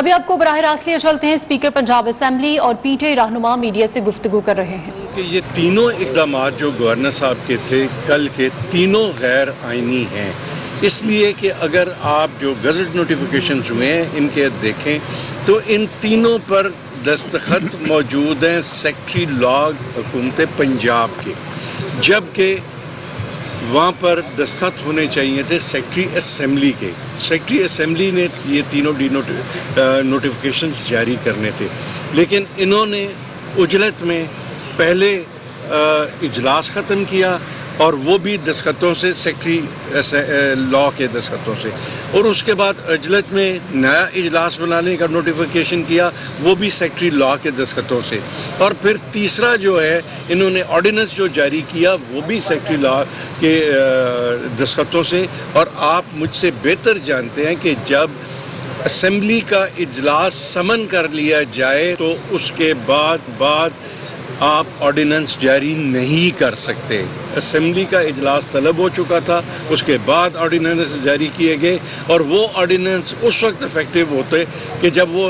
اور ابھی آپ کو براہ راست لیے چلتے ہیں، اسپیکر پنجاب اسمبلی اور پی ٹی آئی رہنما میڈیا سے گفتگو کر رہے ہیں کہ یہ تینوں اقدامات جو گورنر صاحب کے تھے کل کے، تینوں غیر آئینی ہیں، اس لیے کہ اگر آپ جو گزٹ نوٹیفیکیشنز ہوئے ہیں ان کے دیکھیں تو ان تینوں پر دستخط موجود ہیں سیکٹری لاگ حکومت پنجاب کے، جبکہ وہاں پر دستخط ہونے چاہیے تھے سیکٹری اسمبلی کے۔ سیکٹری اسمبلی نے یہ تینوں نوٹیفیکیشنز جاری کرنے تھے، لیکن انہوں نے عجلت میں پہلے اجلاس ختم کیا اور وہ بھی دستخطوں سے، سیکٹری لا کے دستخطوں سے، اور اس کے بعد عجلت میں نیا اجلاس بنانے کا نوٹیفیکیشن کیا، وہ بھی سیکٹری لا کے دستخطوں سے، اور پھر تیسرا جو ہے انہوں نے آرڈیننس جو جاری کیا وہ بھی سیکٹری لا کے دستخطوں سے۔ اور آپ مجھ سے بہتر جانتے ہیں کہ جب اسمبلی کا اجلاس سمن کر لیا جائے تو اس کے بعد آپ آرڈیننس جاری نہیں کر سکتے۔ اسمبلی کا اجلاس طلب ہو چکا تھا، اس کے بعد آرڈیننس جاری کیے گئے، اور وہ آرڈیننس اس وقت افیکٹو ہوتے کہ جب وہ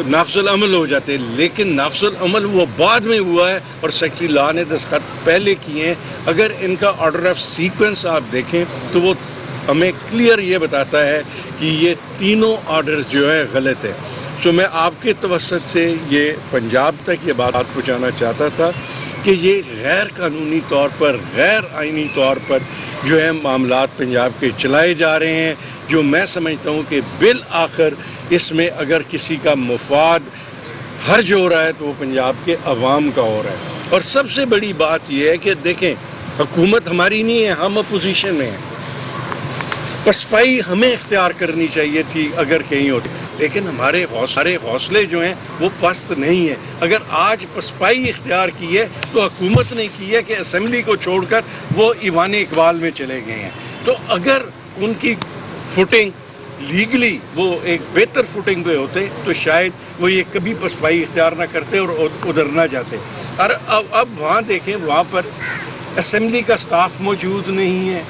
نافذ العمل ہو جاتے، لیکن نافذ العمل وہ بعد میں ہوا ہے اور سیکٹری لا نے دستخط پہلے کیے ہیں۔ اگر ان کا آرڈر آف سیکوینس آپ دیکھیں تو وہ ہمیں کلیئر یہ بتاتا ہے کہ یہ تینوں آرڈرز جو ہیں غلط ہیں۔ سو میں آپ کے توسط سے یہ پنجاب تک یہ بات پہنچانا چاہتا تھا کہ یہ غیر قانونی طور پر، غیر آئینی طور پر جو ہے معاملات پنجاب کے چلائے جا رہے ہیں، جو میں سمجھتا ہوں کہ بالآخر اس میں اگر کسی کا مفاد حرج ہو رہا ہے تو وہ پنجاب کے عوام کا ہو رہا ہے۔ اور سب سے بڑی بات یہ ہے کہ دیکھیں، حکومت ہماری نہیں ہے، ہم اپوزیشن میں ہیں، پسپائی ہمیں اختیار کرنی چاہیے تھی اگر کہیں ہوتی، لیکن ہمارے حوصلے جو ہیں وہ پست نہیں ہیں۔ اگر آج پسپائی اختیار کی ہے تو حکومت نے کی ہے کہ اسمبلی کو چھوڑ کر وہ ایوان اقبال میں چلے گئے ہیں، تو اگر ان کی فوٹنگ لیگلی وہ ایک بہتر فوٹنگ پہ ہوتے تو شاید وہ یہ کبھی پسپائی اختیار نہ کرتے اور ادھر نہ جاتے۔ اور اب وہاں دیکھیں، وہاں پر اسمبلی کا سٹاف موجود نہیں ہے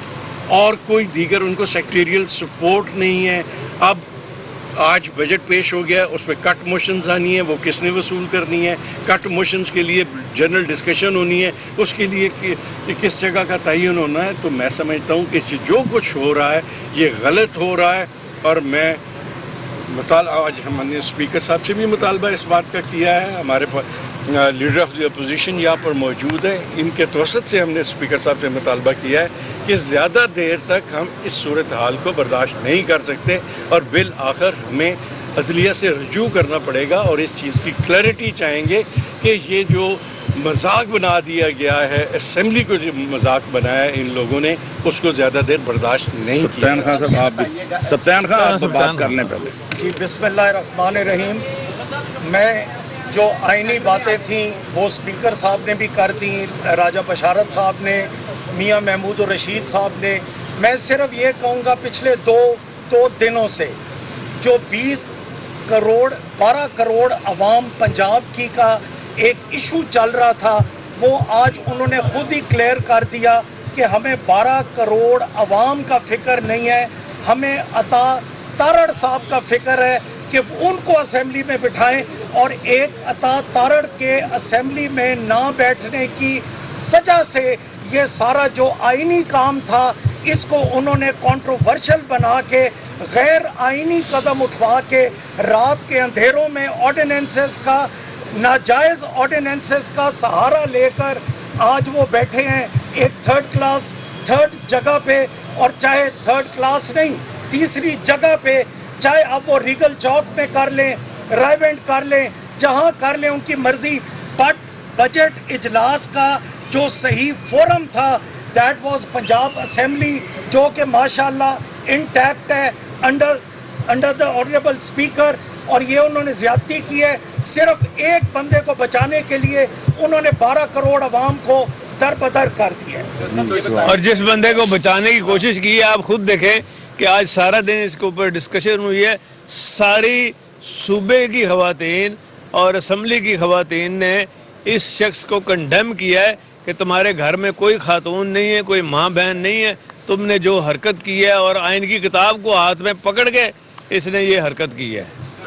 اور کوئی دیگر ان کو سیکٹریل سپورٹ نہیں ہے۔ اب آج بجٹ پیش ہو گیا، اس میں کٹ موشنز آنی ہے، وہ کس نے وصول کرنی ہے؟ کٹ موشنز کے لیے جنرل ڈسکشن ہونی ہے، اس کے لیے کس جگہ کا تعین ہونا ہے۔ تو میں سمجھتا ہوں کہ جو کچھ ہو رہا ہے یہ غلط ہو رہا ہے، اور میں آج ہم نے اسپیکر صاحب سے بھی مطالبہ اس بات کا کیا ہے، ہمارے لیڈر آف دی اپوزیشن یہاں پر موجود ہے، ان کے توسط سے ہم نے اسپیکر صاحب سے مطالبہ کیا ہے کہ زیادہ دیر تک ہم اس صورتحال کو برداشت نہیں کر سکتے، اور بالآخر ہمیں عدلیہ سے رجوع کرنا پڑے گا، اور اس چیز کی کلیئرٹی چاہیں گے کہ یہ جو مذاق بنا دیا گیا ہے، اسمبلی کو جو مذاق بنایا ہے ان لوگوں نے، اس کو زیادہ دیر برداشت نہیں کیا۔ سبطین خان صاحب بات کرنے پہلے جی، بسم اللہ الرحمن الرحیم۔ میں جو آئینی باتیں تھیں وہ اسپیکر صاحب نے بھی کر دیں، راجہ بشارت صاحب نے، میاں محمود الرشید صاحب نے۔ میں صرف یہ کہوں گا، پچھلے دو دنوں سے جو 12 کروڑ عوام پنجاب کی کا ایک ایشو چل رہا تھا، وہ آج انہوں نے خود ہی کلیئر کر دیا کہ ہمیں 12 کروڑ عوام کا فکر نہیں ہے، ہمیں عطا تارڑ صاحب کا فکر ہے کہ ان کو اسمبلی میں بٹھائیں، اور ایک عطا تارڑ کے اسمبلی میں نہ بیٹھنے کی وجہ سے یہ سارا جو آئینی کام تھا اس کو انہوں نے کنٹروورشل بنا کے، غیر آئینی قدم اٹھوا کے، رات کے اندھیروں میں آرڈیننسز کا، ناجائز آرڈیننسز کا سہارا لے کر آج وہ بیٹھے ہیں ایک تھرڈ جگہ پہ، اور چاہے تھرڈ کلاس نہیں، تیسری جگہ پہ، چاہے اب وہ ریگل چوک میں کر لیں، رائیونٹ کر لیں، جہاں کر لیں ان کی مرضی۔ بٹ بجٹ اجلاس کا جو صحیح فورم تھا دیٹ واز پنجاب اسمبلی، جو کہ ماشاءاللہ انٹیکٹ ہے انڈر دا آنریبل اسپیکر، اور یہ انہوں نے زیادتی کی ہے۔ صرف ایک بندے کو بچانے کے لیے انہوں نے 12 کروڑ عوام کو در بدر کر دیا ہے۔ اور جس بندے کو بچانے کی کوشش کی ہے، آپ خود دیکھیں کہ آج سارا دن اس کے اوپر ڈسکشن ہوئی ہے، ساری صوبے کی خواتین اور اسمبلی کی خواتین نے اس شخص کو کنڈیم کیا ہے کہ تمہارے گھر میں کوئی خاتون نہیں ہے، کوئی ماں بہن نہیں ہے، تم نے جو حرکت کی ہے، اور آئین کی کتاب کو ہاتھ میں پکڑ کے اس نے یہ حرکت کی ہے.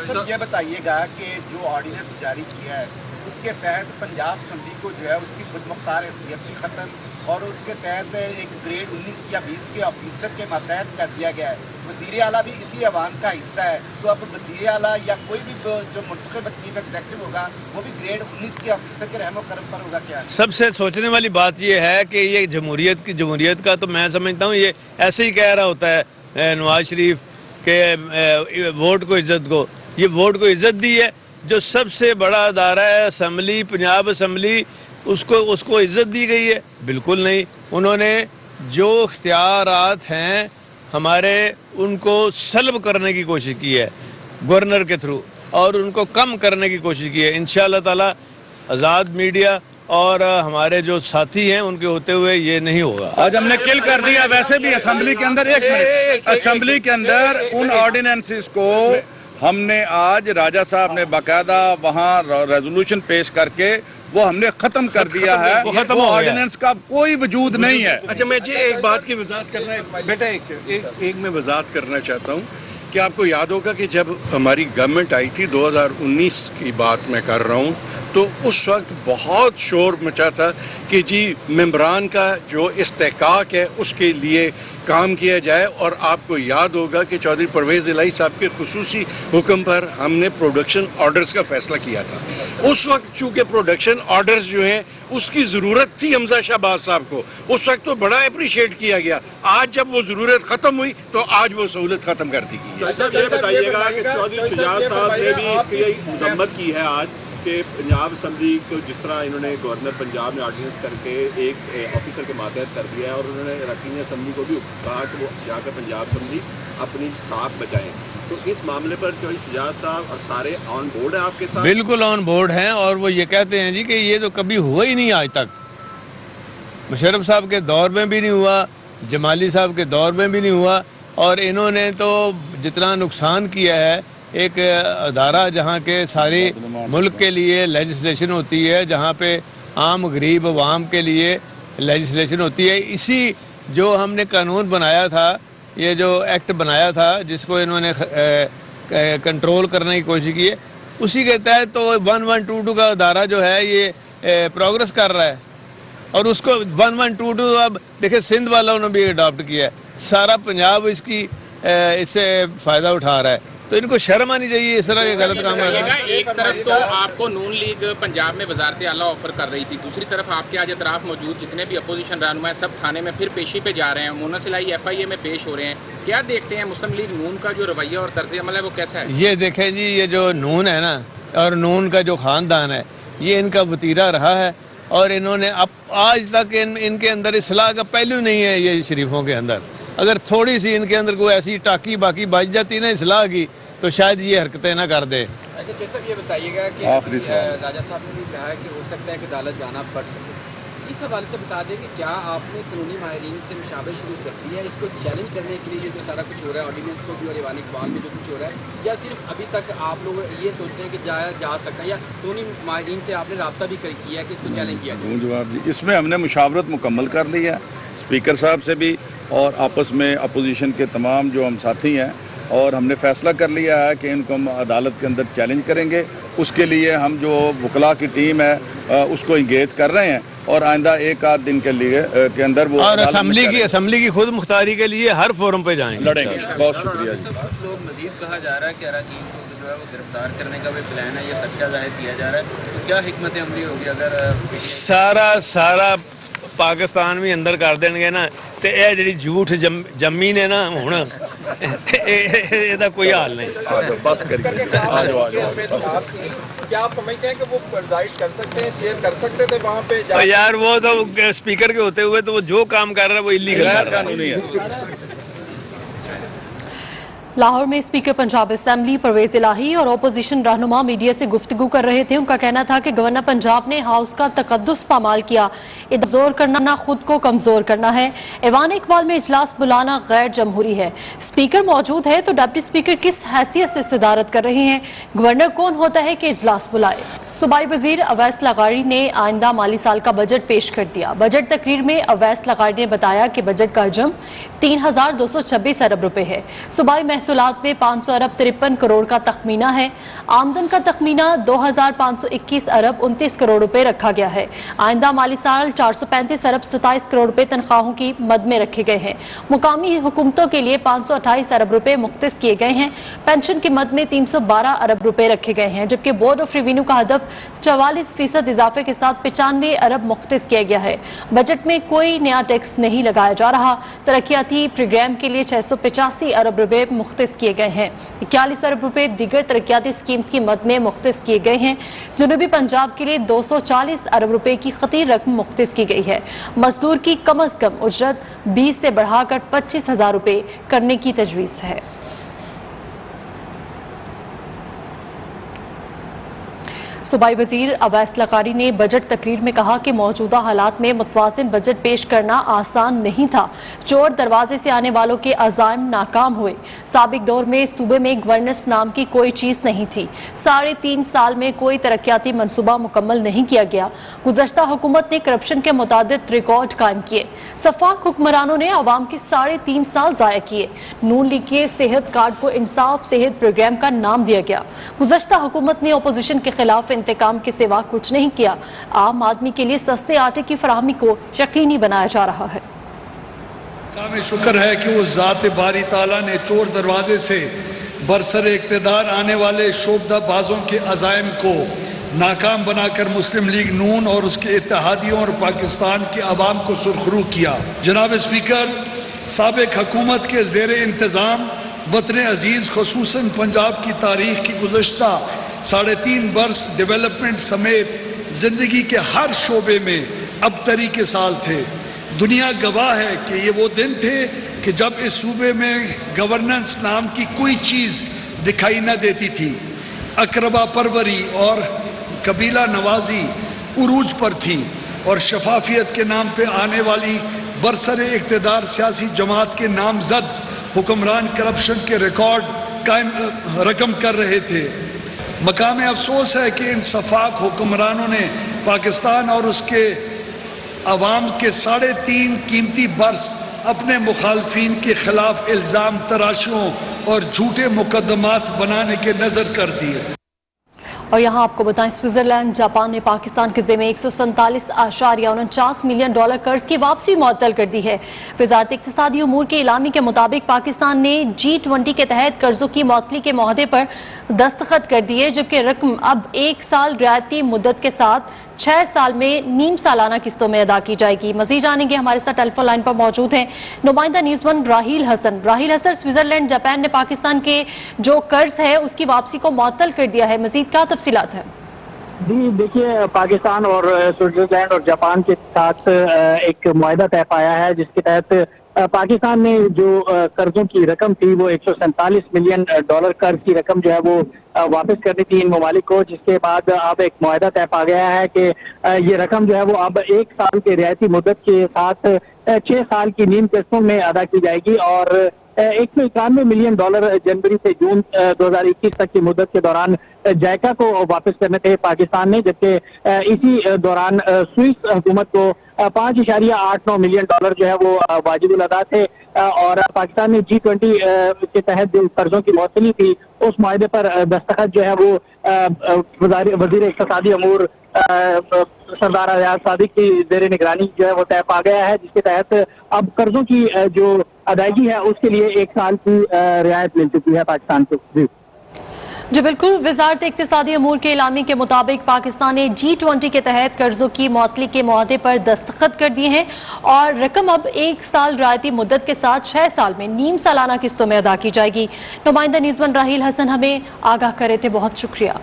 سر یہ بتائیے گا کہ جو آرڈیننس جاری کیا ہے اس کے تحت پنجاب اسمبلی کو جو ہے اس کی خود مختار حیثیت بھی ختم اور اس کے تحت ایک گریڈ 19 یا 20 کے آفیسر کے ماتحت کر دیا گیا ہے. وزیر اعلیٰ بھی اسی عوام کا حصہ ہے, تو اب وزیر اعلیٰ یا کوئی بھی جو منتخب چیف ایگزیکٹو ہوگا وہ بھی گریڈ 19 کے آفیسر کے رحم و کرم پر ہوگا کیا؟ سب سے سوچنے والی بات یہ ہے کہ یہ جمہوریت کا تو میں سمجھتا ہوں یہ ایسے ہی کہہ رہا ہوتا ہے نواز شریف کہ ووٹ کو عزت کو. یہ ووٹ کو عزت دی ہے. جو سب سے بڑا ادارہ ہے اسمبلی, پنجاب اسمبلی, اس کو عزت دی گئی ہے؟ بالکل نہیں. انہوں نے جو اختیارات ہیں ہمارے ان کو سلب کرنے کی کوشش کی ہے گورنر کے تھرو, اور ان کو کم کرنے کی کوشش کی ہے. انشاءاللہ تعالی آزاد میڈیا اور ہمارے جو ساتھی ہیں ان کے ہوتے ہوئے یہ نہیں ہوگا. آج ہم نے کل کر دیا. ویسے بھی اسمبلی کے اندر اسمبلی کے اندر ان آرڈیننسز کو ہم نے آج راجہ صاحب نے باقاعدہ وہاں ریزولوشن پیش کر کے وہ ہم نے ختم کر دیا ہے. وہ آرڈیننس کا کوئی وجود نہیں ہے. اچھا میں جی ایک بات کی وضاحت کرنا ہے بیٹا, ایک میں وضاحت کرنا چاہتا ہوں کہ آپ کو یاد ہوگا کہ جب ہماری گورنمنٹ آئی تھی 2019 کی بات میں کر رہا ہوں, تو اس وقت بہت شور مچا تھا کہ جی ممبران کا جو استحقاق ہے اس کے لیے کام کیا جائے. اور آپ کو یاد ہوگا کہ چودھری پرویز الہی صاحب کے خصوصی حکم پر ہم نے پروڈکشن آرڈرز کا فیصلہ کیا تھا. اس وقت چونکہ پروڈکشن آرڈرز جو ہیں اس کی ضرورت تھی حمزہ شہباز صاحب کو, اس وقت تو بڑا اپریشیٹ کیا گیا. آج جب وہ ضرورت ختم ہوئی تو آج وہ سہولت ختم کر دی گئی. یہ بتائیے گا کہ چودھری شجاعت صاحب نے بھی اس کی مذمت کی ہے آج کہ پنجاب اسمبلی کو جس طرح انہوں نے گورنر پنجاب نے آرڈیننس کر کے ایک آفیسر کے ماتحت کر دیا ہے, اور انہوں نے رکین اسمبلی کو بھی کہا کہ وہ جا کر پنجاب اسمبلی اپنی ساکھ بچائیں. تو اس معاملے پر چودھری شجاعت صاحب اور سارے آن بورڈ ہیں آپ کے ساتھ؟ بالکل آن بورڈ ہیں, اور وہ یہ کہتے ہیں جی کہ یہ تو کبھی ہوا ہی نہیں آج تک. مشرف صاحب کے دور میں بھی نہیں ہوا, جمالی صاحب کے دور میں بھی نہیں ہوا, اور انہوں نے تو جتنا نقصان کیا ہے ایک ادارہ جہاں کے سارے ملک کے لیے لیجسلیشن ہوتی ہے, جہاں پہ عام غریب عوام کے لیے لیجسلیشن ہوتی ہے. اسی جو ہم نے قانون بنایا تھا, یہ جو ایکٹ بنایا تھا جس کو انہوں نے کنٹرول کرنے کی کوشش کی ہے, اسی کے تحت تو 1122 کا ادارہ جو ہے یہ پروگرس کر رہا ہے. اور اس کو 1122 اب دیکھیں سندھ والوں نے بھی اڈاپٹ کیا ہے, سارا پنجاب اس سے فائدہ اٹھا رہا ہے. تو ان کو شرم آنی چاہیے اس طرح کے غلط کام کرنا. ایک طرف تو آپ کو نون لیگ پنجاب میں وزارت اعلیٰ آفر کر رہی تھی, دوسری طرف آپ کے آج اطراف موجود جتنے بھی اپوزیشن رہنما ہیں سب تھانے میں پھر پیشی پہ جا رہے ہیں, مونس الہی FIA میں پیش ہو رہے ہیں. کیا دیکھتے ہیں مسلم لیگ نون کا جو رویہ اور طرز عمل ہے وہ کیسا ہے؟ یہ دیکھیں جی, یہ جو نون ہے نا اور نون کا جو خاندان ہے یہ ان کا وتیرہ رہا ہے, اور انہوں نے اب آج تک ان کے اندر اصلاح کا پہلو نہیں ہے. یہ شریفوں کے اندر اگر تھوڑی سی ان کے اندر کوئی ایسی ٹاکی باقی بچ جاتی نا اصلاح کی تو شاید یہ حرکتیں نہ کر دے. اچھا جیسا یہ بتائیے گا کہ راجہ صاحب نے بھی کہا ہے کہ ہو سکتا ہے کہ عدالت جانا پڑ سکے. اس حوالے سے بتا دیں کہ کیا آپ نے قانونی ماہرین سے مشاورت شروع کر دی ہے اس کو چیلنج کرنے کے لیے جو جو سارا کچھ ہو رہا ہے آرڈیننس کو بھی اور ایوان اقبال میں جو کچھ ہو رہا ہے, یا صرف ابھی تک آپ لوگ یہ سوچ رہے ہیں کہ جا سکتا ہے, یا قانونی ماہرین سے آپ نے رابطہ بھی کیا ہے کہ اس کو چیلنج کیا جائے؟ جواب جی, اس میں ہم نے مشاورت مکمل کر لی ہے اسپیکر صاحب سے بھی, اور آپس میں اپوزیشن کے تمام جو ہم ساتھی ہیں, اور ہم نے فیصلہ کر لیا ہے کہ ان کو ہم عدالت کے اندر چیلنج کریں گے. اس کے لیے ہم جو وکلاء کی ٹیم ہے اس کو انگیج کر رہے ہیں, اور آئندہ ایک آدھ دن کے لیے کے اندر وہ اور اسمبلی کی خود مختاری کے لیے ہر فورم پہ جائیں لڑیں گے. بہت شکریہ. کچھ لوگ مزید کہا جا رہا ہے کہ اراکین کو جو ہے وہ گرفتار کرنے کا بھی پلان ہے, یہ خدشہ ظاہر کیا جا رہا ہے, تو کیا حکمت عملی ہوگی اگر سارا پاکستان بھی اندر کر دیں گے نا تو یہ جڑی جھوٹ جمی نے نا ہوں یہ کوئی حال نہیں. کیا آپ سمجھتے ہیں کہ وہ پرزائڈ کر سکتے ہیں, چیئر کر سکتے تھے وہاں پہ؟ یار وہ تو اسپیکر کے ہوتے ہوئے تو وہ جو کام کر رہا ہے وہ ایلیگل کر رہا ہے. لاہور میں اسپیکر پنجاب اسمبلی پرویز الہی اور اپوزیشن رہنما میڈیا سے گفتگو کر رہے تھے. ان کا کہنا تھا کہ گورنر پنجاب نے ہاؤس کا تقدس پامال کیا, ادھر کرنا خود کو کمزور کرنا ہے. ایوان اقبال میں اجلاس بلانا غیر جمہوری ہے. اسپیکر موجود ہے تو ڈپٹی اسپیکر کس حیثیت سے صدارت کر رہے ہیں؟ گورنر کون ہوتا ہے کہ اجلاس بلائے؟ सूबाई वजीर अवैस लगारी ने आइंदा माली साल का बजट पेश कर दिया। बजट तकरीर में अवैस लगारी ने बताया कि बजट का हजम 3,226 अरब रुपए है। सूबाई महसूलात में 500 अरब 53 करोड़ का तखमीना है। आमदन का तखमीना 2,521 अरब 29 करोड़ रुपए रखा गया है। आइंदा माली साल 435 अरब 27 करोड़ रुपए तनख्वाहों की मद में रखे गए हैं। मुकामी हुकूमतों के लिए 528 अरब रुपए मुख्तस किए गए हैं। पेंशन की मद में 312 अरब रुपए रखे गए हैं, जबकि बोर्ड ऑफ रेवेन्यू का हदफ 44% इजाफे के साथ 95 अरब मुख्तस किया गया है। बजट में कोई नया टैक्स नहीं लगाया जा रहा। तरक्याती प्रोग्राम के लिए 685 अरब रुपए मुख्तस किए गए हैं। 41 अरब रुपए दीगर तरक्याती स्कीम्स की मद में मुख्तस किए गए हैं। जनूबी पंजाब के लिए 240 अरब रुपए की खतीर रकम मुख्तस की गई है। मजदूर की कम अज कम उजरत 20 से बढ़ाकर 25,000 रुपए करने की तजवीज़ है। सूबाई वजीर अवैस लगारी ने बजट तकरीर में कहा कि मौजूदा हालात में मुतवाज़िन बजट पेश करना आसान नहीं था। चोर दरवाजे से आने वालों के अज़ाइम नाकाम हुए। साबिक दौर में सूबे में गवर्नेंस नाम की कोई चीज़ नहीं थी। 3.5 साल में कोई तरक्याती मनसूबा मुकम्मल नहीं किया गया। गुज़श्ता हुकूमत ने करप्शन के मुतादिद रिकॉर्ड कायम किए। सफाक हुक्मरानों ने अवाम के 3.5 साल ज़ाया किए। नून लीग के सेहत कार्ड को इंसाफ सेहत प्रोग्राम का नाम दिया गया। गुज़श्ता हुकूमत ने अपोजिशन के खिलाफ इंतकाम के सिवा कुछ नहीं किया। आम आदमी के लिए सस्ते आटे की फराहमी को यकीनी बनाया जा रहा है। कामे शुक्र है कि उस ज़ात बारी ताला ने चोर दरवाजे से बरसर इक़्तिदार आने वाले शोबदाबाजों के अज़ाइम को नाकाम बनाकर मुस्लिम लीग नून और उसके इत्तेहादियों और पाकिस्तान के अवाम को सुरखरू किया। जनाब स्पीकर, साबिक हुकूमत के ज़ेर इंतज़ाम वतन अजीज़ खुसूसन पंजाब की तारीख की गुज़श्ता 3.5 बरस डेवलपमेंट समेत ज़िंदगी के हर शोबे में अबतरी के साल थे। दुनिया गवाह है कि ये वो दिन थे कि जब इस सूबे में गवर्नेंस नाम की कोई चीज़ दिखाई न देती थी। अकरबा परवरी और कबीला नवाजी उरूज पर थी और शफाफियत के नाम पे आने वाली बरसर इक़्तिदार सियासी जमात के नामजद हुक्मरान करप्शन के रिकॉर्ड कायम रकम कर रहे थे। मकाम अफसोस है कि इन सफाक हुक्मरानों ने पाकिस्तान और उसके अवाम के 3.5 कीमती बरस अपने मुखालफीन के खिलाफ इल्ज़ाम तराशियों और झूठे मुकदमात बनाने के नज़र कर दिए। और यहाँ आपको बताएं, स्विट्जरलैंड जापान ने पाकिस्तान के ज़िम्मे 147.49 मिलियन डॉलर कर्ज की वापसी मुअत्तल कर दी है। वज़ारत इक़्तिसादी उमूर के इलामी के मुताबिक पाकिस्तान ने G20 के तहत कर्जों की मुअत्तली के मुआहदे पर दस्तखत कर दिए, जबकि रकम अब 1 साल रियायती मुद्दत के साथ 6 साल में नीम सालाना किस्तों में अदा की जाएगी। मज़ीद जानेंगे, हमारे साथ टेलीफोन लाइन पर मौजूद हैं नुमाइंदा न्यूज़1 राहील हसन। स्विट्जरलैंड जापान ने पाकिस्तान के जो कर्ज है उसकी वापसी को मुअत्तल कर दिया है, मज़ीद क्या तफसीलात हैं? जी देखिए, पाकिस्तान और स्विट्जरलैंड और जापान के साथ एक मुआहदा तय पाया है, जिसके तहत पाकिस्तान ने जो कर्जों की रकम थी वो 147 मिलियन डॉलर कर्ज की रकम जो है वो वापस करनी थी इन ममालिक को, जिसके बाद अब एक मुआहदा तय पा गया है कि ये रकम जो है वो अब 1 साल के रियायती मुद्दत के साथ 6 साल की नीम किस्तों में अदा की जाएगी और 191 मिलियन डॉलर जनवरी से जून 2021 तक की मुद्दत के दौरान जायका को वापस करने थे पाकिस्तान ने, जबकि इसी दौरान स्विस हुकूमत को 5.89 मिलियन डॉलर जो है वो वाजिबुल अदा थे और पाकिस्तान ने G20 के तहत जो कर्जों की मुअत्तली थी उस मुआहदे पर दस्तखत जो है वो वजीर इक़्तिसादी अमूर सरदार अयाज सादिक की ज़ेर निगरानी जो है वो तय पा गया है, जिसके तहत अब कर्जों की जो अदायगी है उसके लिए 1 साल की रियायत मिल चुकी है पाकिस्तान को। जी बिल्कुल, वज़ारत इक़्तिसादी अमूर के इलामी के मुताबिक पाकिस्तान ने G20 के तहत कर्जों की मुअत्तली के मुआहदे पर दस्तखत कर दिए हैं और रकम अब 1 साल रियायती मुद्दत के साथ 6 साल में नीम सालाना किस्तों में अदा की जाएगी। नुमाइंदा न्यूज़1 राहील हसन हमें आगाह करे थे, बहुत शुक्रिया।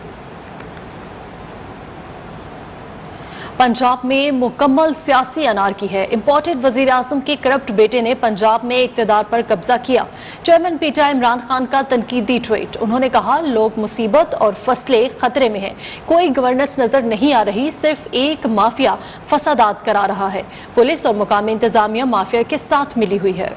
पंजाब में मुकम्मल सियासी अनारकी है। इम्पोर्टेड वज़ीर आज़म के करप्ट बेटे ने पंजाब में इक़्तिदार पर कब्जा किया। चेयरमैन पीटीआई इमरान खान का तनकीदी ट्वीट। उन्होंने कहा, लोग मुसीबत और फसलें खतरे में हैं। कोई गवर्नेंस नजर नहीं आ रही, सिर्फ एक माफिया फसादात करा रहा है। पुलिस और मुकामी इंतजामिया माफिया के साथ मिली हुई है।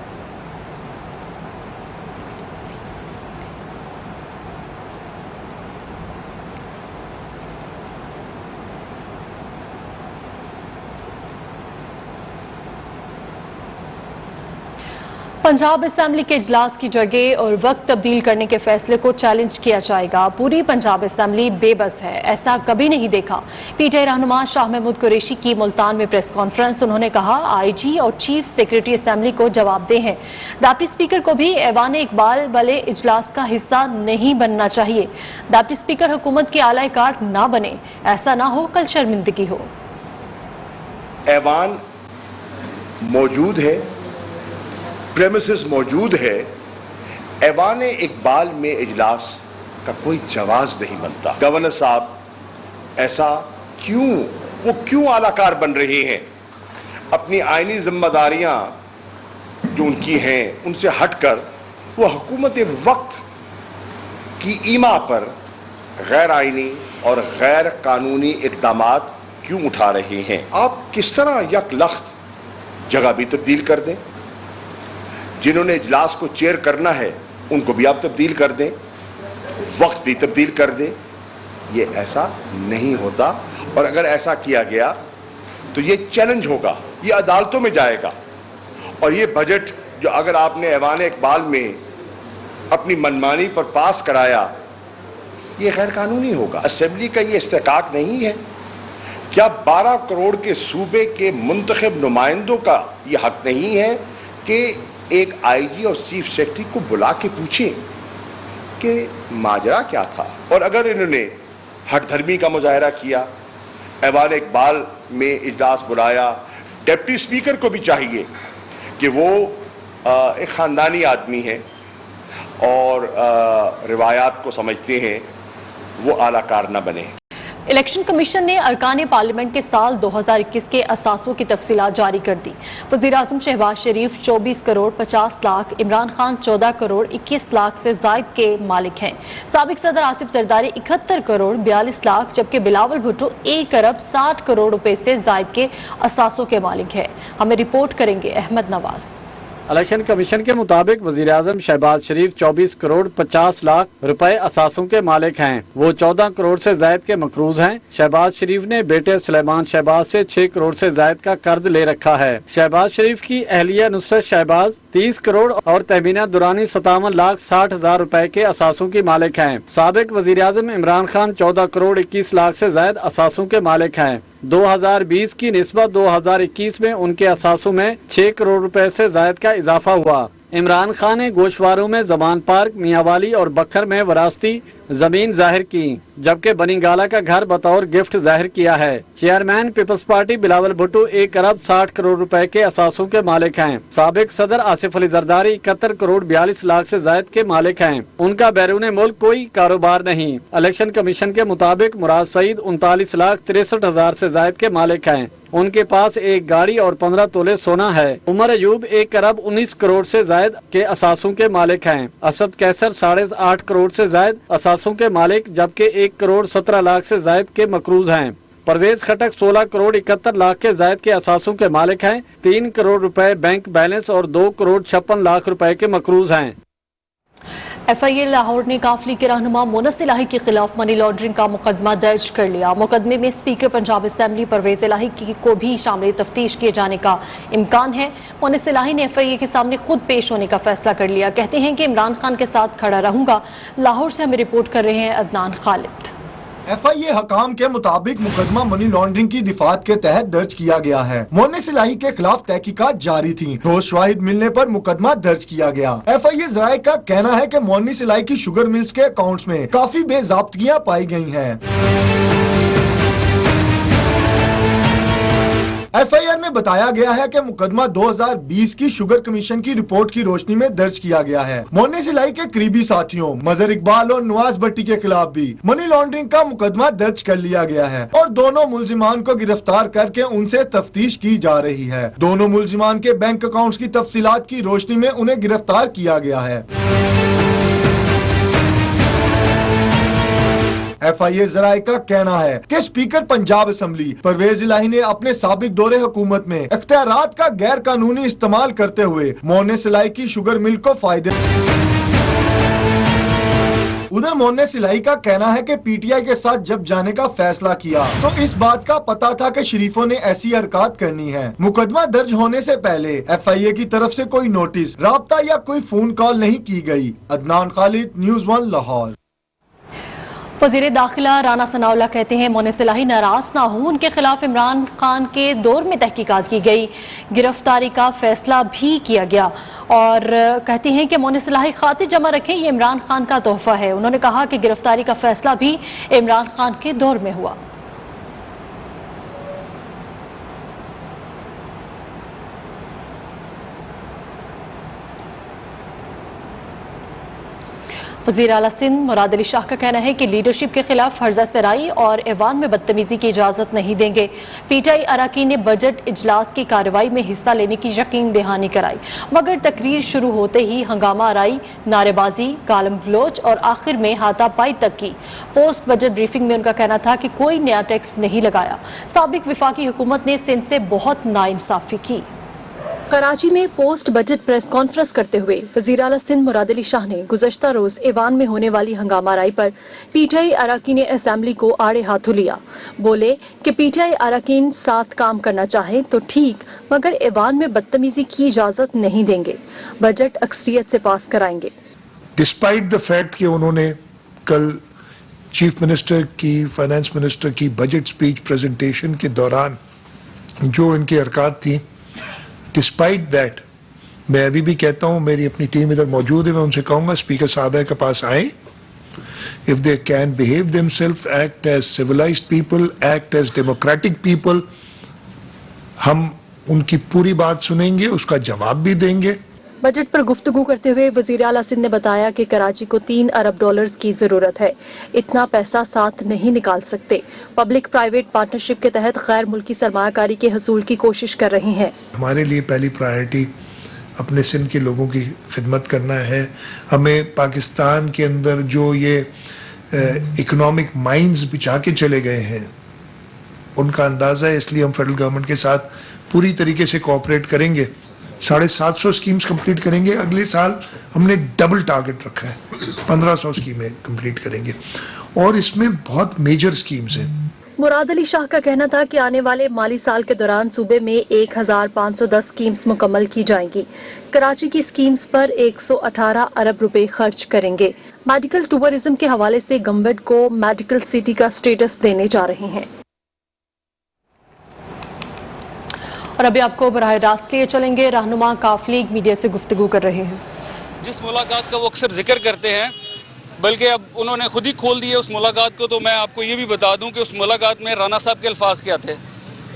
पंजाब असेंबली के इजलास की जगह और वक्त तब्दील करने के फैसले को चैलेंज किया जाएगा। पूरी पंजाब असेंबली बेबस है, ऐसा कभी नहीं देखा। पीटीआई रहनुमा शाह महमूद कुरैशी की मुल्तान में प्रेस कॉन्फ्रेंस। उन्होंने कहा आईजी और चीफ सेक्रेटरी असेंबली को जवाबदेह हैं। डिप्टी स्पीकर को भी ऐवान इकबाल वाले इजलास का हिस्सा नहीं बनना चाहिए। डिप्टी स्पीकर हुकूमत के आला कार ना बने, ऐसा ना हो कल शर्मिंदगी हो। ऐवान मौजूद है, प्रेमिसेस मौजूद है, ऐवान इकबाल में इजलास का कोई जवाज नहीं बनता। गवर्नर साहब ऐसा क्यों आलाकार बन रहे हैं? अपनी आईनी जिम्मेदारियां जो उनकी हैं उनसे हटकर वो हुकूमत वक्त की ईमा पर गैर आईनी और गैर कानूनी इक़दामात क्यों उठा रहे हैं? आप किस तरह यकलख्त जगह भी तब्दील कर दें, जिन्होंने इजलास को चेयर करना है उनको भी आप तब्दील कर दें, वक्त भी तब्दील कर दें। ये ऐसा नहीं होता, और अगर ऐसा किया गया तो ये चैलेंज होगा, ये अदालतों में जाएगा। और ये बजट जो अगर आपने ऐवान इकबाल में अपनी मनमानी पर पास कराया, ये गैर कानूनी होगा। असेंबली का ये इस्तेकाक नहीं है। क्या 12 करोड़ के सूबे के मुंतखब नुमाइंदों का ये हक नहीं है कि एक आईजी और चीफ सेक्रेटरी को बुला के पूछें कि माजरा क्या था? और अगर इन्होंने हक धर्मी का मुजाहरा किया, ऐवान इकबाल में इजलास बुलाया, डिप्टी स्पीकर को भी चाहिए कि वो एक ख़ानदानी आदमी है और रिवायात को समझते हैं, वो आलाकार न बने। इलेक्शन कमीशन ने अरकान पार्लियामेंट के साल 2021 के असासों की तफसीलात जारी कर दी। वज़ीर-ए-आज़म शहबाज शरीफ 24 करोड़ 50 लाख, इमरान खान 14 करोड़ 21 लाख से जायद के मालिक हैं। साबिक सदर आसिफ जरदारी 71 करोड़ 42 लाख, जबकि बिलावल भुट्टो 1 अरब 60 करोड़ रुपए से जायद के असासों के मालिक है। हमें रिपोर्ट करेंगे अहमद नवाज। इलेक्शन कमीशन के मुताबिक वज़ीर-ए-आज़म शहबाज शरीफ 24 करोड़ 50 लाख रुपए असासों के मालिक हैं। वो 14 करोड़ से जायद के मकरूज हैं। शहबाज शरीफ ने बेटे सुलेमान शहबाज से 6 करोड़ से जायद का कर्ज ले रखा है। शहबाज शरीफ की अहलिया नुसरत शहबाज 30 करोड़ और तहमीना दुरानी 57 लाख 60 हजार रुपए के असासों की मालिक हैं। साबिक वज़ीर-ए-आज़म इमरान खान 14 करोड़ 21 लाख से जायद असासों के मालिक हैं। 2020 की निस्बत 2021 में उनके असासों में 6 करोड़ रुपए से जायद का इजाफा हुआ। इमरान खान ने गोशवारों में जमान पार्क, मियांवाली और बखर में वरासती जमीन जाहिर की, जबकि बनीगाला का घर बतौर गिफ्ट जाहिर किया है। चेयरमैन पीपल्स पार्टी बिलावल भुट्टो 1 अरब 60 करोड़ रुपए के असासों के मालिक हैं। साबिक सदर आसिफ अली जरदारी 71 करोड़ 42 लाख से जायद के मालिक हैं। उनका बैरून मुल्क कोई कारोबार नहीं। इलेक्शन कमीशन के मुताबिक मुराद सईद 39 लाख 63 हजार से जायद के मालिक हैं। उनके पास एक गाड़ी और 15 तोले सोना है। उमर अयूब 1 अरब 19 करोड़ से जायद के असासों के मालिक हैं। असद कैसर 8.5 करोड़ से जायद असासों के मालिक, जबकि 1 करोड़ 17 लाख से जायद के मकरूज हैं। परवेज खटक 16 करोड़ 71 लाख के जायद के असासों के मालिक हैं। 3 करोड़ रुपए बैंक बैलेंस और 2 करोड़ 56 लाख रुपए के मकरूज हैं। FIA लाहौर ने काफली के रहनुमा मोनस इलाही के खिलाफ मनी लॉन्ड्रिंग का मुकदमा दर्ज कर लिया। मुकदमे में स्पीकर पंजाब असेंबली परवेज इलाही को भी शामिल तफ्तीश किए जाने का इम्कान है। मोनस इलाही ने FIA के सामने खुद पेश होने का फैसला कर लिया। कहते हैं कि इमरान खान के साथ खड़ा रहूंगा। लाहौर से हमें रिपोर्ट कर रहे हैं अदनान खालिद। FIA हकाम के मुताबिक मुकदमा मनी लॉन्ड्रिंग की दिफात के तहत दर्ज किया गया है। मोनिस इलाही के खिलाफ तहकीकात जारी थी। ठोस शवाहिद मिलने पर मुकदमा दर्ज किया गया। FIA जराये का कहना है कि मोनिस इलाही की शुगर मिल्स के अकाउंट्स में काफी बेजाब्तगियां पाई गई हैं। FIR में बताया गया है कि मुकदमा 2020 की शुगर कमीशन की रिपोर्ट की रोशनी में दर्ज किया गया है। मोनिस इलाही के करीबी साथियों मजहर इकबाल और नवाज भट्टी के खिलाफ भी मनी लॉन्ड्रिंग का मुकदमा दर्ज कर लिया गया है और दोनों मुल्जिमान को गिरफ्तार करके उनसे तफ्तीश की जा रही है। दोनों मुल्जिमान के बैंक अकाउंट्स की तफसीलात की रोशनी में उन्हें गिरफ्तार किया गया है। FIA जराये का कहना है कि स्पीकर पंजाब असेंबली परवेज इलाही ने अपने साबिक दौरे हुकूमत में इख्तियारात का गैर कानूनी इस्तेमाल करते हुए मोनिस इलाही की शुगर मिल को फायदे उधर मोहन्ने सिलाई का कहना है कि पीटीआई के साथ जब जाने का फैसला किया तो इस बात का पता था कि शरीफों ने ऐसी हरकत करनी है। मुकदमा दर्ज होने से पहले FIA की तरफ से कोई नोटिस, राब्ता या कोई फोन कॉल नहीं की गई। अदनान खालिद, न्यूज़ 1 लाहौर। वज़ीर दाखिला राना सनाउल्लाह कहते हैं मोहन्ने सिलाई नाराज ना हूँ, उनके खिलाफ इमरान खान के दौर में तहकीकात की गई, गिरफ्तारी का फैसला भी किया गया और कहते हैं कि मोहन्ने सिलाई खातिर जमा रखें, ये इमरान खान का तोहफा है। उन्होंने कहा कि गिरफ्तारी का फैसला भी इमरान खान के दौर में हुआ। वज़ीर आला सिंध मुराद अली शाह का कहना है कि लीडरशिप के खिलाफ फर्जा सराई और ऐवान में बदतमीजी की इजाज़त नहीं देंगे। पीटीआई अरकान ने बजट इजलास की कार्रवाई में हिस्सा लेने की यकीन दहानी कराई, मगर तकरीर शुरू होते ही हंगामा आराई, नारेबाजी, गालम गलोच और आखिर में हाथापाई तक की। पोस्ट बजट ब्रीफिंग में उनका कहना था कि कोई नया टैक्स नहीं लगाया। साबिक वफाकी हुकूमत ने सिंध से बहुत नाइंसाफी की। कराची में पोस्ट बजट प्रेस कॉन्फ्रेंस करते हुए वज़ीर आला सिंध मुराद अली शाह ने गुज़श्ता रोज ऐवान में होने वाली हंगामाराई पर पीटीआई अरकान असेंबली को आड़े हाथों लिया। बोले कि पीटीआई अरकान साथ काम करना चाहें तो ठीक, मगर ऐवान में बदतमीजी की इजाजत नहीं देंगे। बजट अक्सरियत से पास कराएंगे। डिस्पाइट द फैक्ट कि उन्होंने कल चीफ मिनिस्टर की, फाइनेंस मिनिस्टर की बजट स्पीच प्रेजेंटेशन के दौरान जो इनकी हरकत थी, डिस्पाइट दैट मैं अभी भी कहता हूं, मेरी अपनी टीम इधर मौजूद है, मैं उनसे कहूंगा स्पीकर साहब के पास आए। If they can behave themselves, act as civilized people, act as democratic people, हम उनकी पूरी बात सुनेंगे, उसका जवाब भी देंगे। बजट पर गुफ्तगू करते हुए वज़ीर आला सिंध ने बताया कि कराची को $3 अरब की जरूरत है, इतना पैसा साथ नहीं निकाल सकते। पब्लिक प्राइवेट पार्टनरशिप के तहत गैर मुल्की सरमायाकारी के हसूल की कोशिश कर रहे हैं। हमारे लिए पहली प्रायोरिटी अपने सिंध के लोगों की खिदमत करना है। हमें पाकिस्तान के अंदर जो ये इकोनॉमिक माइंस बिछा के चले गए हैं उनका अंदाज़ा है, इसलिए हम फेडरल गवर्नमेंट के साथ पूरी तरीके से कोऑपरेट करेंगे। 750 स्कीम्स कंप्लीट करेंगे। अगले साल हमने डबल टारगेट रखा है, 1500 स्कीमें कंप्लीट करेंगे और इसमें बहुत मेजर स्कीम्स हैं। मुराद अली शाह का कहना था कि आने वाले माली साल के दौरान सूबे में 1510 स्कीम्स मुकम्मल की जाएंगी। कराची की स्कीम्स पर 118 अरब रुपए खर्च करेंगे। मेडिकल टूरिज्म के हवाले से गवर्नमेंट को मेडिकल सिटी का स्टेटस देने जा रहे हैं। और अभी आपको बराह रास्त लिए चलेंगे, रहनुमा काफ लीग मीडिया से गुफ्तगू कर रहे हैं। जिस मुलाकात का वो अक्सर जिक्र करते हैं, बल्कि अब उन्होंने खुद ही खोल दी है उस मुलाकात को, तो मैं आपको ये भी बता दूं कि उस मुलाकात में राना साहब के अल्फाज क्या थे।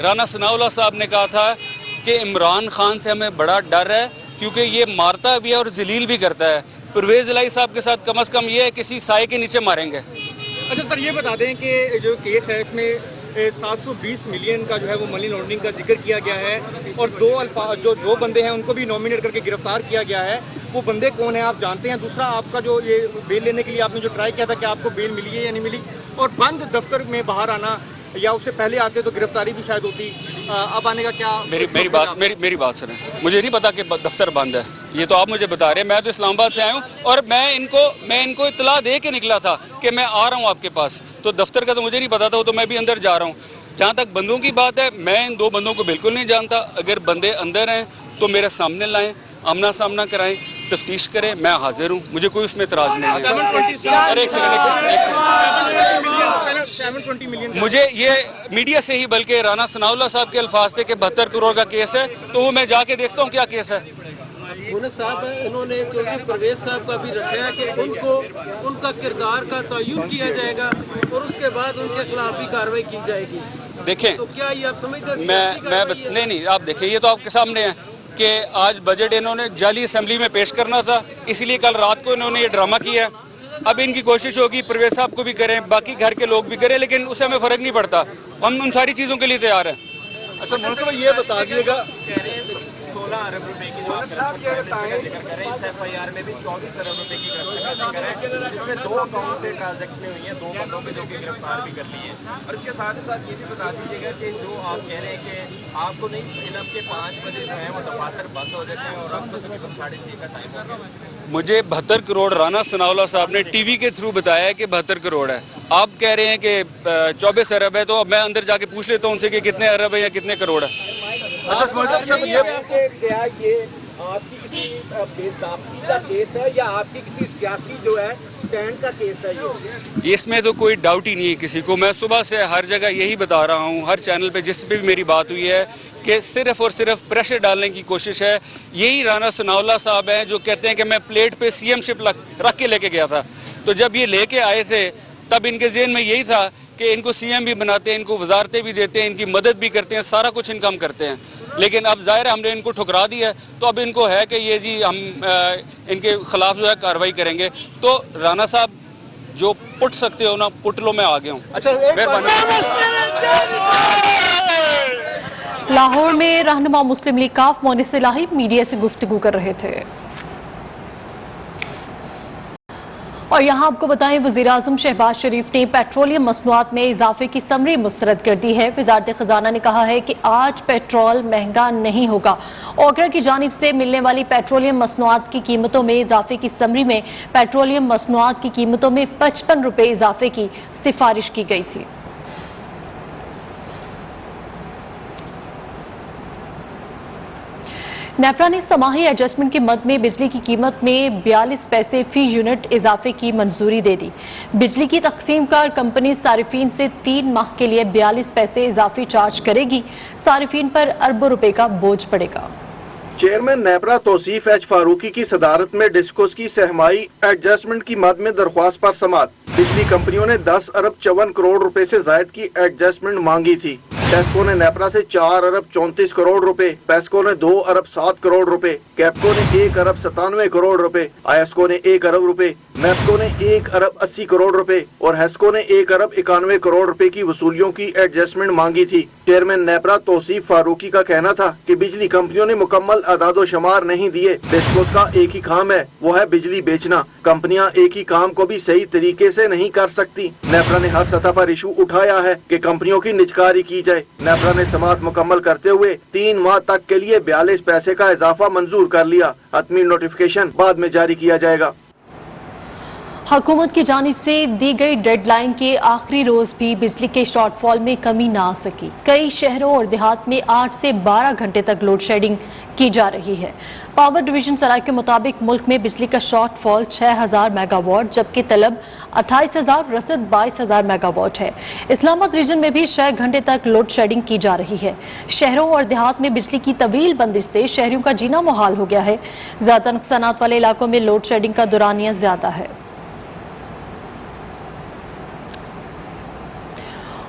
राना सनाउल्लाह साहब ने कहा था कि इमरान खान से हमें बड़ा डर है क्योंकि ये मारता भी है और जलील भी करता है। परवेज़ इलाही साहब के साथ कम अज़ कम ये है किसी साए के नीचे मारेंगे। अच्छा सर, ये बता दें कि जो केस है इसमें 720 मिलियन का जो है वो मनी लॉन्ड्रिंग का जिक्र किया गया है और दो बंदे हैं उनको भी नॉमिनेट करके गिरफ्तार किया गया है। वो बंदे कौन है आप जानते हैं? दूसरा, आपका जो ये बेल लेने के लिए आपने जो ट्राई किया था कि आपको बेल मिली है या नहीं मिली? और बंद दफ्तर में बाहर आना या उससे पहले आते तो गिरफ्तारी भी शायद होती, अब आने का क्या? मेरी बात सुनें, मुझे नहीं पता कि दफ्तर बंद है, ये तो आप मुझे बता रहे हैं। मैं तो इस्लामाबाद से आया हूँ और मैं इनको इत्तला दे के निकला था कि मैं आ रहा हूँ आपके पास, तो दफ्तर का तो मुझे नहीं पता था, तो मैं भी अंदर जा रहा हूँ। जहाँ तक बंदों की बात है, मैं इन 2 बंदों को बिल्कुल नहीं जानता। अगर बंदे अंदर हैं तो मेरे सामने लाएं, आमना सामना कराएं, तफ्तीश करें, मैं हाजिर हूँ, मुझे कोई उसमें इतराज़ नहीं है। एक सेकंड, मुझे ये मीडिया से ही, बल्कि राना सनाउल्लाह साहब के अल्फाज थे कि 72 करोड़ का केस है, तो वो मैं जाके देखता हूँ क्या केस है। साहब, उन्होंने चौधरी परवेज साहब का भी रखा है कि उनका किरदार का तयन किया जाएगा और उसके बाद उनके खिलाफ भी कार्रवाई की जाएगी। देखें, तो क्या ये आप समझते हैं? नहीं, आप देखिए, ये तो आपके सामने है कि आज बजट इन्होंने जाली असेंबली में पेश करना था, इसलिए कल रात को इन्होंने ये ड्रामा किया है। अब इनकी कोशिश होगी परवेज साहब को भी करें, बाकी घर के लोग भी करें, लेकिन उससे हमें फ़र्क नहीं पड़ता, हम उन सारी चीज़ों के लिए तैयार हैं। अच्छा मोहन साहब, ये बता दिएगा 16 अरब रुपए की जो साहब ये बताएं, जिक्र कर रहे हैं इस FIR में भी 24 अरब रुपए की करप्शन का जिक्र है, जिसमें 2 अकाउंट से ट्रांजैक्शनें हुई हैं, 2 बंदों पे जो कि गिरफ्तार भी कर लिए हैं। और इसके साथ ही साथ ये भी बता दीजिएगा कि जो आप कह रहे हैं कि आपको नहीं इलम के 5 बजे जो है वो दफातर बंद हो जाते हैं और अब तो तकरीबन 6:30 का टाइम हो गया। मुझे 72 करोड़ राना सनाउल्लाह साहब ने टीवी के थ्रू बताया है कि 72 करोड़ है। आप कह रहे हैं कि 24 अरब है, तो अब मैं अंदर जाके पूछ लेता हूँ उनसे कि कितने अरब है या कितने करोड़ है। आपकी किसी बेज़ाब्ती का केस है या आपकी किसी सियासी जो है स्टैंड का केस है ये? इसमें तो कोई डाउट ही नहीं है किसी को। मैं सुबह से हर जगह यही बता रहा हूँ, हर चैनल पे जिस पे भी मेरी बात हुई है कि सिर्फ और सिर्फ प्रेशर डालने की कोशिश है। यही राना सनाउल्लाह साहब हैं जो कहते हैं कि मैं प्लेट पे CM शिप रख के लेके गया था। तो जब ये लेके आए थे तब इनके ज़हन में यही था कि इनको CM भी बनाते हैं, इनको वजारतें भी देते हैं, इनकी मदद भी करते हैं, सारा कुछ इनका हम करते हैं। लेकिन अब ज़ाहिर है हमने इनको ठुकरा दिया है, तो अब इनको है कि ये जी हम इनके खिलाफ जो है कार्रवाई करेंगे। तो राना साहब जो पुट सकते हो ना पुट लो, मैं आ गया हूँ। अच्छा, लाहौर में रहनुमा मुस्लिम लीग काफ मोनिस इलाही मीडिया से गुफ्तगू कर रहे थे। और यहाँ आपको बताएं, वज़ीर-ए-आज़म शहबाज शरीफ ने पेट्रोलियम मसनूआत में इजाफे की समरी मुस्तरद कर दी है। वज़ारत ख़ज़ाना ने कहा है कि आज पेट्रोल महंगा नहीं होगा। ओकरा की जानिब से मिलने वाली पेट्रोलियम मसनूआत की कीमतों में इजाफे की समरी में पेट्रोलियम मसनूआत की कीमतों में 55 रुपये इजाफे की सिफारिश की गई थी। नेपरा ने समाही एडजस्टमेंट के मद में बिजली की कीमत में 42 पैसे फी यूनिट इजाफे की मंजूरी दे दी। बिजली की तकसीम कार कंपनी सारिफीन से 3 माह के लिए 42 पैसे इजाफी चार्ज करेगी। सारिफीन पर अरबों रुपए का बोझ पड़ेगा। चेयरमैन नेपरा तौसीफ एच फारूकी की सदारत में डिस्कोस की सहमाई एडजस्टमेंट की मद में दरख्वास्त पर समाअत। बिजली कंपनियों ने 10 अरब 54 करोड़ रुपए से जायद की एडजस्टमेंट मांगी थी। टेस्को ने नेपरा से 4 अरब 34 करोड़ रुपए, पेस्को ने 2 अरब 7 करोड़ रुपए, कैपको ने 1 अरब 97 करोड़ रुपए, आईएसको ने 1 अरब रुपए, मेप्को ने 1 अरब 80 करोड़ रुपए और हेस्को ने 1 अरब 91 करोड़ रुपए की वसूलियों की एडजस्टमेंट मांगी थी। चेयरमैन नेपरा तौसीफ फारूकी का कहना था कि बिजली कंपनियों ने मुकम्मल अदादो शुमार नहीं दिए। डिस्कोस का एक ही काम है, वो है बिजली बेचना। कंपनियां एक ही काम को भी सही तरीके से नहीं कर सकती। नेपरा ने हर सतह पर इशू उठाया है कि कंपनियों की निजकारी की जाए। नेपरा ने समाअत मुकम्मल करते हुए 3 माह तक के लिए 42 पैसे का इजाफा मंजूर कर लिया। हतमी नोटिफिकेशन बाद में जारी किया जाएगा। हुकूमत की जानिब से दी गई डेडलाइन के आखिरी रोज भी बिजली के शॉर्टफॉल में कमी ना आ सकी। कई शहरों और देहात में 8 से 12 घंटे तक लोड शेडिंग की जा रही है। पावर डिवीजन सराय के मुताबिक मुल्क में बिजली का शॉर्टफॉल 6000 मेगावाट जबकि तलब 28,000, रसद 22,000 मेगावाट है। इस्लामाबाद रीजन में भी 6 घंटे तक लोड शेडिंग की जा रही है। शहरों और देहात में बिजली की तवील बंदिश से शहरियों का जीना मुहाल हो गया है। ज्यादा नुकसानात वाले इलाकों में लोड शेडिंग का दौरानिया ज्यादा है।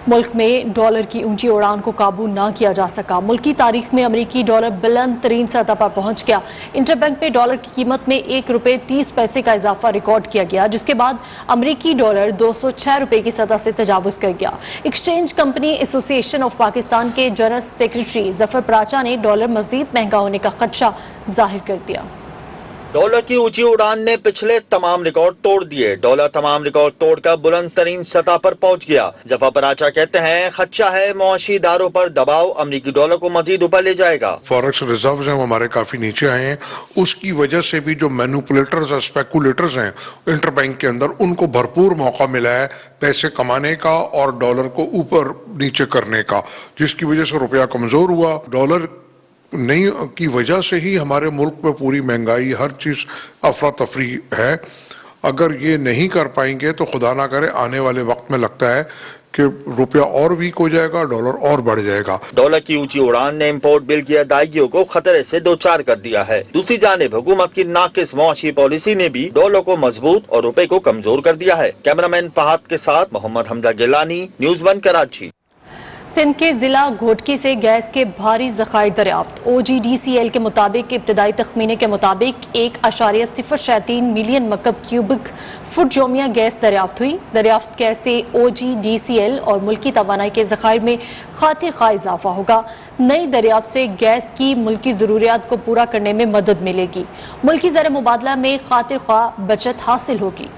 मुल्क में डॉलर की ऊंची उड़ान को काबू ना किया जा सका। मुल्क की तारीख में अमरीकी डॉलर बुलंद तरीन सतह पर पहुंच गया। इंटरबैंक में डॉलर की कीमत में 1 रुपये 30 पैसे का इजाफा रिकॉर्ड किया गया, जिसके बाद अमरीकी डॉलर 206 रुपये की सतह से तजावुज कर गया। Exchange company association of Pakistan के जनरल सेक्रेटरी जफर पराचा ने डॉलर मजीद महंगा होने का खदशा जाहिर कर दिया। डॉलर की ऊंची उड़ान ने पिछले तमाम रिकॉर्ड तोड़ दिए। डॉलर तमाम रिकॉर्ड तोड़कर बुलंद तरीन सतह पर पहुंच गया। जफर पराचा कहते हैं खदशा है मुआशी इदारों पर दबाव अमरीकी डॉलर को मजीद ऊपर ले जाएगा। फॉरेक्स रिजर्व्स हैं वो हमारे काफी नीचे आए हैं। उसकी वजह से भी जो मैनिपुलेटर्स और स्पेकुलेटर्स हैं इंटरबैंक के अंदर, उनको भरपूर मौका मिला है पैसे कमाने का और डॉलर को ऊपर नीचे करने का, जिसकी वजह से रुपया कमजोर हुआ। डॉलर नहीं की वजह से ही हमारे मुल्क में पूरी महंगाई, हर चीज अफरा तफरी है। अगर ये नहीं कर पाएंगे तो खुदा ना करे आने वाले वक्त में लगता है कि रुपया और वीक हो जाएगा, डॉलर और बढ़ जाएगा। डॉलर की ऊंची उड़ान ने इम्पोर्ट बिल की अदायगियों को खतरे से दो चार कर दिया है। दूसरी जानिब हुकूमत की नाकिस मुआशी पॉलिसी ने भी डॉलर को मजबूत और रुपए को कमजोर कर दिया है। कैमरामैन फहद के साथ मोहम्मद हमजा गिलानी, न्यूज़ 1 कराची। सिंध के जिला घोटकी से गैस के भारी ज़खायर दरियाफ्त। OGDCL के मुताबिक इब्तदाई तखमीने के मुताबिक 1.003 मिलियन मकब क्यूबिक फुट योमिया गैस दरियाफ्त हुई। दरियाफ्त गैस से OGDCL और मुल्की तवानाई के ज़खायर में खातिर खा इजाफा होगा। नई दरियाफ्त से गैस की मुल्की ज़रूरियात को पूरा करने में मदद मिलेगी। मुल्की ज़र मुबादला में खातिर खा बचत हासिल होगी।